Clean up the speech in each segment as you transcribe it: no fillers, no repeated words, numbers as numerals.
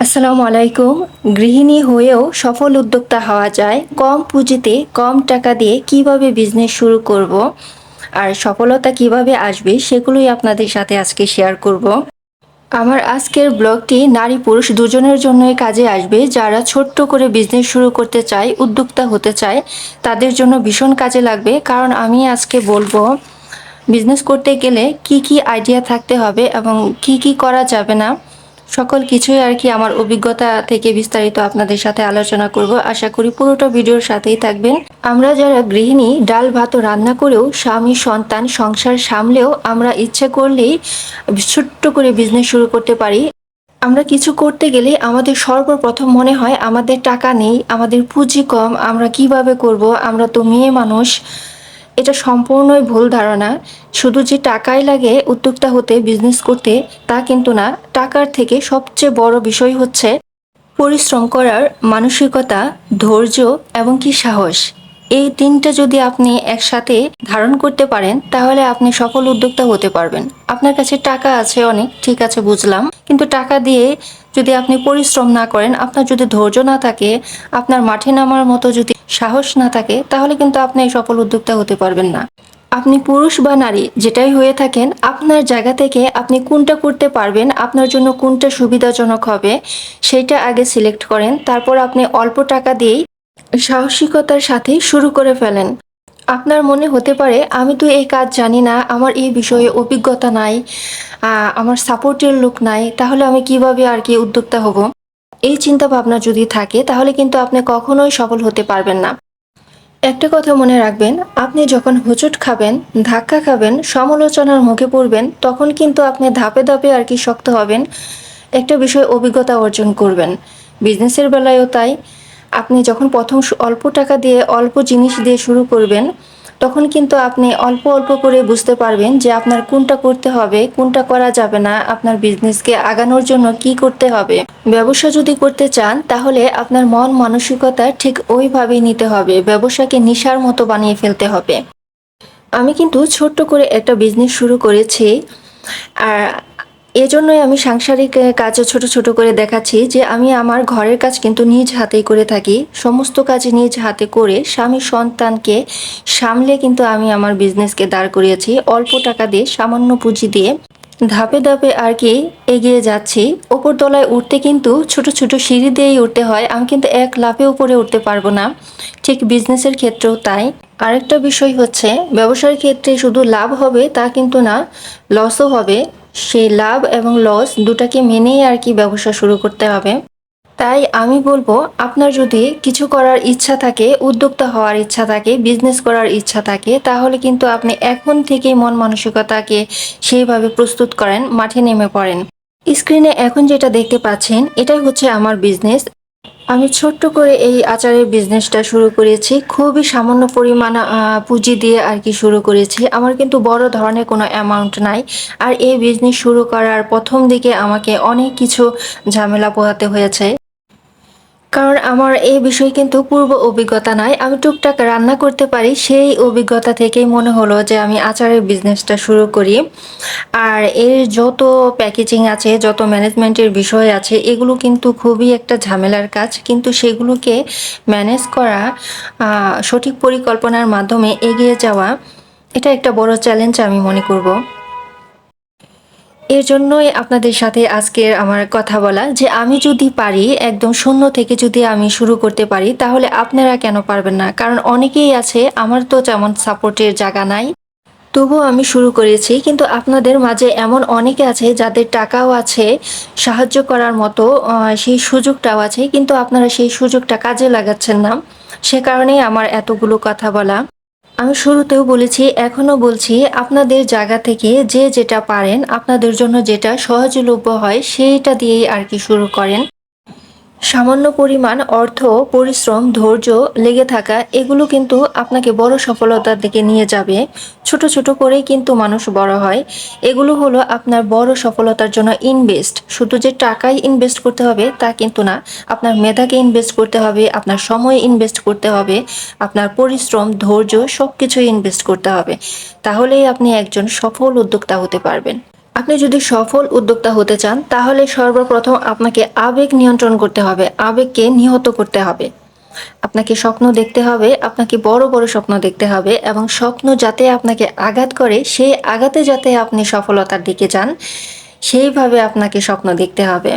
আসসালামু আলাইকুম। গৃহিণী হয়েও সফল উদ্যোক্তা হওয়া যায় কম পুঁজিতে কম টাকা দিয়ে কিভাবে বিজনেস শুরু করব আর সফলতা কিভাবে আসবে সেগুলোই আপনাদের সাথে আজকে শেয়ার করব। আমার আজকের ব্লগটি নারী পুরুষ দুজনের জন্যই কাজে আসবে। যারা ছোট্ট করে বিজনেস শুরু করতে চায়, উদ্যোক্তা হতে চায়, তাদের জন্য ভীষণ কাজে লাগবে। কারণ আমি আজকে বলবো বিজনেস করতে গেলে কি কি আইডিয়া থাকতে হবে এবং কি কি করা যাবে না, সকল কিছুই আর কি আমার অভিজ্ঞতা থেকে বিস্তারিত আপনাদের সাথে আলোচনা করব। আশা করি পুরোটা ভিডিওর সাথেই থাকবেন। আমরা যারা গৃহিণী, ডাল ভাত রান্না করেও, স্বামী সন্তান সংসার সামলেও আমরা ইচ্ছে করলেই ছোট্ট করে বিজনেস শুরু করতে পারি। আমরা কিছু করতে গেলে আমাদের সর্বপ্রথম মনে হয় আমাদের টাকা নেই, আমাদের পুঁজি কম, আমরা কিভাবে করব, আমরা তো মেয়ে মানুষ। এটা সম্পূর্ণই ভুল ধারণা। শুধু যে টাকাই লাগে উদ্যোক্তা হতে, বিজনেস করতে, তা কিন্তু না। টাকার থেকে সবচেয়ে বড় বিষয় হচ্ছে পরিশ্রম করার মানসিকতা, ধৈর্য এবং কি সাহস। এই তিনটা যদি আপনি একসাথে ধারণ করতে পারেন তাহলে আপনি সফল উদ্যোক্তা হতে পারবেন। আপনার কাছে টাকা আছে অনেক, ঠিক আছে বুঝলাম, কিন্তু টাকা দিয়ে যদি আপনি পরিশ্রম না করেন, আপনার যদি ধৈর্য না থাকে, আপনার মাঠে নামার মতো যদি সাহস না থাকে, তাহলে কিন্তু আপনি সফল উদ্যোক্তা হতে পারবেন না। আপনি পুরুষ বা নারী যেটাই হয়ে থাকেন, আপনার জায়গা থেকে আপনি কোনটা করতে পারবেন, আপনার জন্য কোনটা সুবিধাজনক হবে সেইটা আগে সিলেক্ট করেন। তারপর আপনি অল্প টাকা দিয়েই সাহসিকতার সাথে শুরু করে ফেলেন। আপনার মনে হতে পারে আমি তো এই কাজ জানি না, আমার এই বিষয়ে অভিজ্ঞতা নাই, আমার সাপোর্টের লোক নাই, তাহলে আমি কিভাবে আর কি উদ্যোক্তা হব। এই চিন্তা ভাবনা যদি থাকে তাহলে কিন্তু আপনি কখনোই সফল হতে পারবেন না। একটা কথা মনে রাখবেন, আপনি যখন হোঁচট খাবেন, ধাক্কা খাবেন, সমালোচনার মুখে পড়বেন, তখন কিন্তু আপনি ধাপে ধাপে আর কি শক্ত হবেন, একটা বিষয় অভিজ্ঞতা অর্জন করবেন। বিজনেসের বেলায়ও তাই। আপনি যখন প্রথম অল্প টাকা দিয়ে, অল্প জিনিস দিয়ে শুরু করবেন, তখন কিন্তু আপনি অল্প অল্প করে বুঝতে পারবেন যে আপনার কোনটা করতে হবে, কোনটা করা যাবে না, আপনার বিজনেসকে আগানোর জন্য কি করতে হবে। ব্যবসা যদি করতে চান তাহলে আপনার মন মানসিকতা ঠিক ওইভাবেই নিতে হবে, ব্যবসাকে নেশার মতো বানিয়ে ফেলতে হবে। আমি কিন্তু ছোট্ট করে একটা বিজনেস শুরু করেছি, আর এজন্যই আমি সাংসারিক কাজও ছোট ছোট করে দেখাচ্ছি যে আমি আমার ঘরের কাজ কিন্তু নিজ হাতেই করে থাকি। সমস্ত কাজ নিজ হাতে করে স্বামী সন্তানকে সামলে কিন্তু আমি আমার বিজনেসকে দাঁড় করিয়েছি অল্প টাকা দিয়ে, সামান্য পুঁজি দিয়ে। ধাপে ধাপে আর কি এগিয়ে যাচ্ছি। ওপর তলায় উঠতে কিন্তু ছোট ছোট সিঁড়ি দিয়েই উঠতে হয়, আমি কিন্তু এক লাফে উপরে উঠতে পারবো না। ঠিক বিজনেসের ক্ষেত্রেও তাই। আরেকটা বিষয় হচ্ছে, ব্যবসার ক্ষেত্রে শুধু লাভ হবে তা কিন্তু না, লসও হবে। সেই লাভ এবং লস দুটাকে মেনেই আর কি ব্যবসা শুরু করতে হবে। তাই আমি বলবো, আপনার যদি কিছু করার ইচ্ছা থাকে, উদ্যোক্তা হওয়ার ইচ্ছা থাকে, বিজনেস করার ইচ্ছা থাকে, তাহলে কিন্তু আপনি এখন থেকেই মন মানসিকতাকে সেইভাবে প্রস্তুত করেন, মাঠে নেমে পড়েন। স্ক্রিনে এখন যেটা দেখতে পাচ্ছেন এটাই হচ্ছে আমার বিজনেস। আমি ছোট্ট করে এই আচারের বিজনেসটা শুরু করেছি, খুবই সামান্য পরিমাণ পুঁজি দিয়ে আর কি শুরু করেছি। আমার কিন্তু বড় ধরনের কোনো অ্যামাউন্ট নাই। আর এই বিজনেস শুরু করার প্রথম দিকে আমাকে অনেক কিছু ঝামেলা পোহাতে হয়েছে, কারণ আমার এই বিষয়ে কিন্তু পূর্ব অভিজ্ঞতা নাই। আমি টুকটাক রান্না করতে পারি, সেই অভিজ্ঞতা থেকেই মনে হলো যে আমি আচারের বিজনেসটা শুরু করি। আর এর যত প্যাকেজিং আছে, যত ম্যানেজমেন্টের বিষয় আছে, এগুলো কিন্তু খুবই একটা ঝামেলার কাজ। কিন্তু সেগুলোকে ম্যানেজ করা, সঠিক পরিকল্পনার মাধ্যমে এগিয়ে যাওয়া, এটা একটা বড় চ্যালেঞ্জ আমি মনে করব। এর জন্যই আপনাদের সাথে আজকের আমার কথা বলা, যে আমি যদি পারি, একদম শূন্য থেকে যদি আমি শুরু করতে পারি, তাহলে আপনারা কেন পারবেন না। কারণ অনেকেই আছে, আমার তো যেমন সাপোর্টের জায়গা নাই, তবুও আমি শুরু করেছি। কিন্তু আপনাদের মাঝে এমন অনেকে আছে যাদের টাকাও আছে, সাহায্য করার মতো সেই সুযোগটাও আছে, কিন্তু আপনারা সেই সুযোগটা কাজে লাগাচ্ছেন না। সে কারণেই আমার এতগুলো কথা বলা। আমি শুরুতেও বলেছি, এখনো বলছি, আপনাদের জায়গা থেকে যে যেটা পারেন, আপনাদের জন্য যেটা সহজলভ্য হয় সেইটা দিয়েই আর কি শুরু করেন। সামান্য পরিমাণ অর্থ, পরিশ্রম, ধৈর্য, লেগে থাকা, এগুলো কিন্তু আপনাকে বড় সফলতার দিকে নিয়ে যাবে। ছোট ছোট করেই কিন্তু মানুষ বড় হয়। এগুলো হলো আপনার বড় সফলতার জন্য ইনভেস্ট। শুধু যে টাকাই ইনভেস্ট করতে হবে তা কিন্তু না, আপনার মেধাকে ইনভেস্ট করতে হবে, আপনার সময় ইনভেস্ট করতে হবে, আপনার পরিশ্রম, ধৈর্য সবকিছুই ইনভেস্ট করতে হবে। তাহলেই আপনি একজন সফল উদ্যোক্তা হতে পারবেন। আপনি যদি সফল উদ্যোক্তা হতে চান তাহলে সর্বপ্রথম আপনাকে আবেগ নিয়ন্ত্রণ করতে হবে, আবেগকে নিহত করতে হবে। আপনাকে স্বপ্ন দেখতে হবে, আপনাকে বড় বড় স্বপ্ন দেখতে হবে এবং স্বপ্ন যাতে আপনাকে আঘাত করে সেই আঘাতে যাতে আপনি সফলতার দিকে যান সেইভাবে আপনাকে স্বপ্ন দেখতে হবে।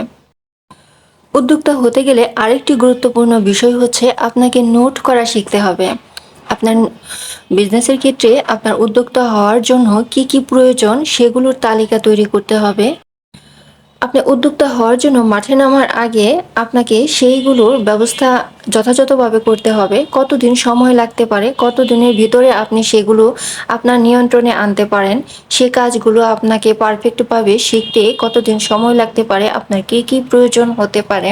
উদ্যোক্তা হতে গেলে আরেকটি গুরুত্বপূর্ণ বিষয় হচ্ছে আপনাকে নোট করা শিখতে হবে। আপনার বিজনেসের ক্ষেত্রে আপনার উদ্যোক্তা হওয়ার জন্য কি কি প্রয়োজন সেগুলোর তালিকা তৈরি করতে হবে। আপনি উদ্যোক্তা হওয়ার জন্য মাঠে নামার আগে আপনাকে সেইগুলোর ব্যবস্থা যথাযথভাবে করতে হবে। কতদিন সময় লাগতে পারে, কতদিনের ভিতরে আপনি সেগুলো আপনার নিয়ন্ত্রণে আনতে পারেন, সে কাজগুলো আপনাকে পারফেক্টভাবে শিখতে কতদিন সময় লাগতে পারে, আপনার কী কী প্রয়োজন হতে পারে,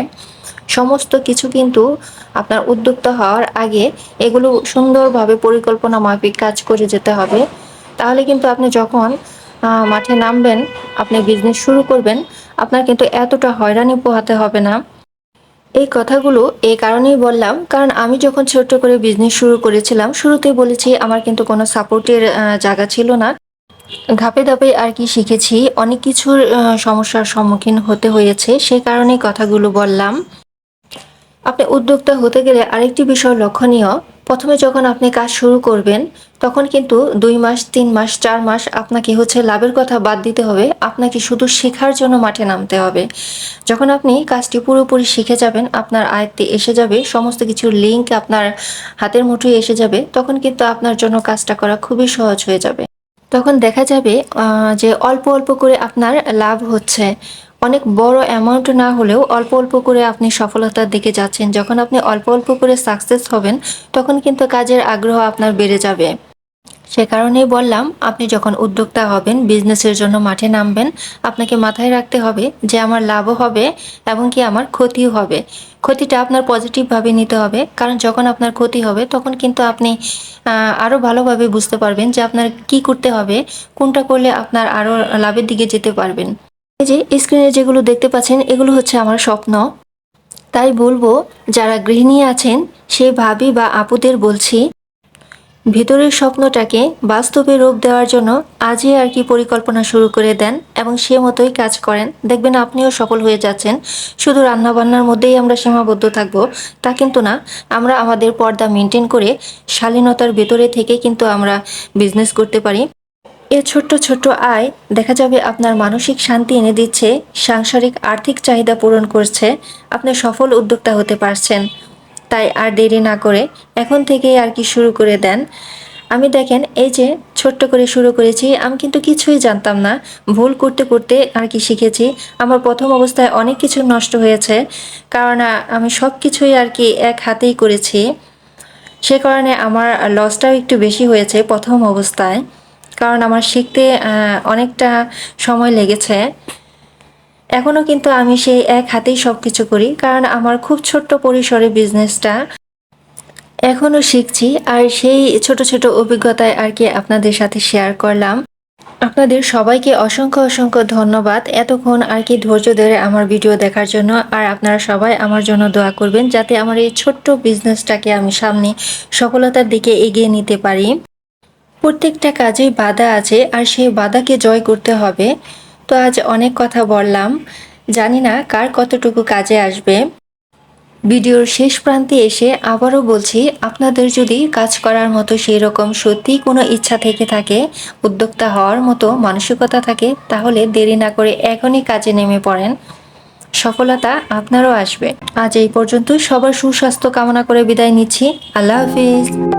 সমস্ত কিছু কিন্তু আপনার উদ্যোক্তা হওয়ার আগে এগুলো সুন্দরভাবে পরিকল্পনা মাফিক কাজ করে যেতে হবে। তাহলে কিন্তু আপনি যখন মাঠে নামবেন, আপনি বিজনেস শুরু করবেন, আপনার কিন্তু এতটা হয়রানি পোহাতে হবে না। এই কথাগুলো এই কারণেই বললাম, কারণ আমি যখন ছোট্ট করে বিজনেস শুরু করেছিলাম, শুরুতেই বলেছি আমার কিন্তু কোনো সাপোর্টের জায়গা ছিল না। ধাপে ধাপে আর কি শিখেছি, অনেক কিছুর সমস্যার সম্মুখীন হতে হয়েছে, সে কারণেই কথাগুলো বললাম। আপনি উদ্যোক্তা হতে গেলে আরেকটি বিষয় লক্ষণীয়, প্রথমে যখন আপনি কাজ শুরু করবেন তখন কিন্তু 2 মাস 3 মাস 4 মাস আপনাকে হচ্ছে লাভের কথা বাদ দিতে হবে, আপনাকে শুধু শেখার জন্য মাঠে নামতে হবে। যখন আপনি কাজটি পুরোপুরি শিখে যাবেন, আপনার আয়ত্তে এসে যাবে, সমস্ত কিছুর লিঙ্ক আপনার হাতের মুঠোয় এসে যাবে, তখন কিন্তু আপনার জন্য কাজটা করা খুবই সহজ হয়ে যাবে। তখন দেখা যাবে যে অল্প অল্প করে আপনার লাভ হচ্ছে। অনেক বড় অ্যামাউন্ট না হলেও অল্প অল্প করে আপনি সফলতার দিকে যাচ্ছেন। যখন আপনি অল্প অল্প করে সাকসেস হবেন তখন কিন্তু কাজের আগ্রহ আপনার বেড়ে যাবে। সে কারণেই বললাম, আপনি যখন উদ্যোক্তা হবেন, বিজনেসের জন্য মাঠে নামবেন, আপনাকে মাথায় রাখতে হবে যে আমার লাভও হবে এবং কি আমার ক্ষতিও হবে। ক্ষতিটা আপনার পজিটিভভাবে নিতে হবে, কারণ যখন আপনার ক্ষতি হবে তখন কিন্তু আপনি আরও ভালোভাবে বুঝতে পারবেন যে আপনার কি করতে হবে, কোনটা করলে আপনার আরও লাভের দিকে যেতে পারবেন। এই যে স্ক্রিনে যেগুলো দেখতে পাচ্ছেন এগুলো হচ্ছে আমার স্বপ্ন। তাই বলবো, যারা গৃহিণী আছেন সেই ভাবি বা আপুদের বলছি, ভিতরের স্বপ্নটাকে বাস্তবে রূপ দেওয়ার জন্য আজই আর কি পরিকল্পনা শুরু করে দেন এবং সে মতোই কাজ করেন, দেখবেন আপনিও সফল হয়ে যাচ্ছেন। শুধু রান্নাবান্নার মধ্যেই আমরা সীমাবদ্ধ থাকবো তা কিন্তু না, আমরা আমাদের পর্দা মেনটেন করে শালীনতার ভেতরে থেকে কিন্তু আমরা বিজনেস করতে পারি। এ ছোট্ট ছোট্ট আয় দেখা যাবে আপনার মানসিক শান্তি এনে দিচ্ছে, সাংসারিক আর্থিক চাহিদা পূরণ করছে, আপনি সফল উদ্যোক্তা হতে পারছেন। তাই আর দেরি না করে এখন থেকেই আর কি শুরু করে দেন। আমি দেখেন এই যে ছোট্ট করে শুরু করেছি, আমি কিন্তু কিছুই জানতাম না, ভুল করতে করতে আর কি শিখেছি। আমার প্রথম অবস্থায় অনেক কিছু নষ্ট হয়েছে, কারণ আমি সব কিছুই আর কি এক হাতেই করেছি, সে কারণে আমার লসটাও একটু বেশি হয়েছে প্রথম অবস্থায়, কারণ আমার শিখতে অনেকটা সময় লেগেছে। এখনও কিন্তু আমি সেই এক হাতেই সব কিছু করি, কারণ আমার খুব ছোট্ট পরিসরে বিজনেসটা, এখনও শিখছি। আর সেই ছোট ছোট অভিজ্ঞতায় আর কি আপনাদের সাথে শেয়ার করলাম। আপনাদের সবাইকে অসংখ্য অসংখ্য ধন্যবাদ এতক্ষণ আর কি ধৈর্য ধরে আমার ভিডিও দেখার জন্য। আর আপনারা সবাই আমার জন্য দোয়া করবেন যাতে আমার এই ছোট্ট বিজনেসটাকে আমি সামনে সফলতার দিকে এগিয়ে নিতে পারি। প্রত্যেকটা কাজেই বাধা আছে আর সেই বাধাকে জয় করতে হবে। তো আজ অনেক কথা বললাম, জানি না কার কতটুকু কাজে আসবে। ভিডিওর শেষ প্রান্তে এসে আবারও বলছি, আপনাদের যদি কাজ করার মতো সেই রকম সত্যিই কোনো ইচ্ছা থেকে থাকে, উদ্যোক্তা হওয়ার মতো মানসিকতা থাকে, তাহলে দেরি না করে এখনই কাজে নেমে পড়েন, সফলতা আপনারও আসবে। আজ এই পর্যন্ত, সবার সুস্বাস্থ্য কামনা করে বিদায় নিচ্ছি। আল্লাহ হাফিজ।